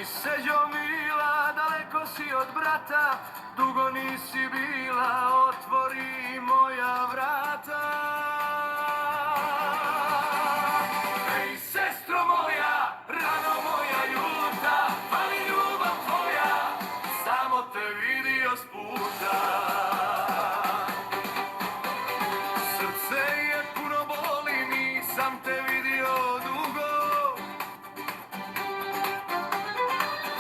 Hej, seđo mila, daleko si od brata, dugo nisi bila, otvori moja vrata. Hej, sestro moja, rano moja ljuta, fali ljubav tvoja, samo te vidio s puta. Srce je puno boli, nisam te vidio dugo.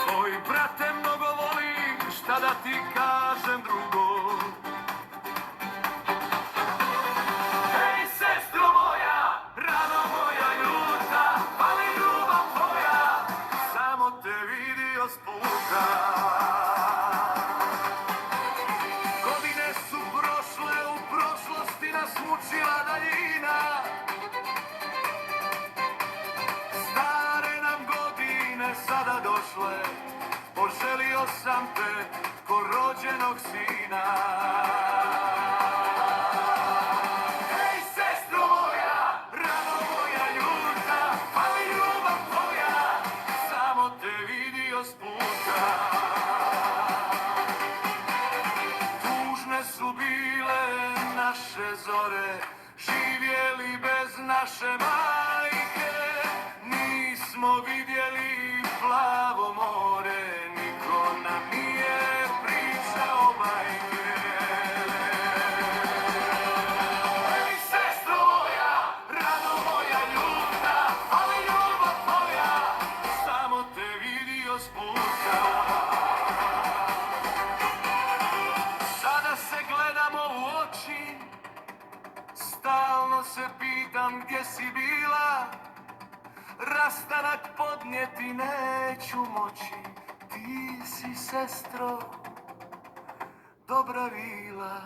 Tvoj brate mnogo volim, šta da ti kažem drugo. Hej, sestro moja, rano moja ljuta, fali ljubav tvoja, samo te vidio s puta. Godine su prošle, u prošlosti nas mučila daljina. Stare nam godine sada došle, poželio sam te ko rođenog sina. Hej, sestro moja, rano moja ljuta, fali ljubav tvoja, samo te vidio s puta. Tužne su bile naše zore, živjeli bez naše majke. Nismo vidjeli plavo more, niko nam nije pričao bajke. Hej, sestro moja, rano moja ljuta, fali ljubav tvoja, samo te vidio s puta. Sada se gledamo u oči, stalno se pitam gdje si bila. Rastanak podnijeti neću moći, ti si, sestro, dobra vila.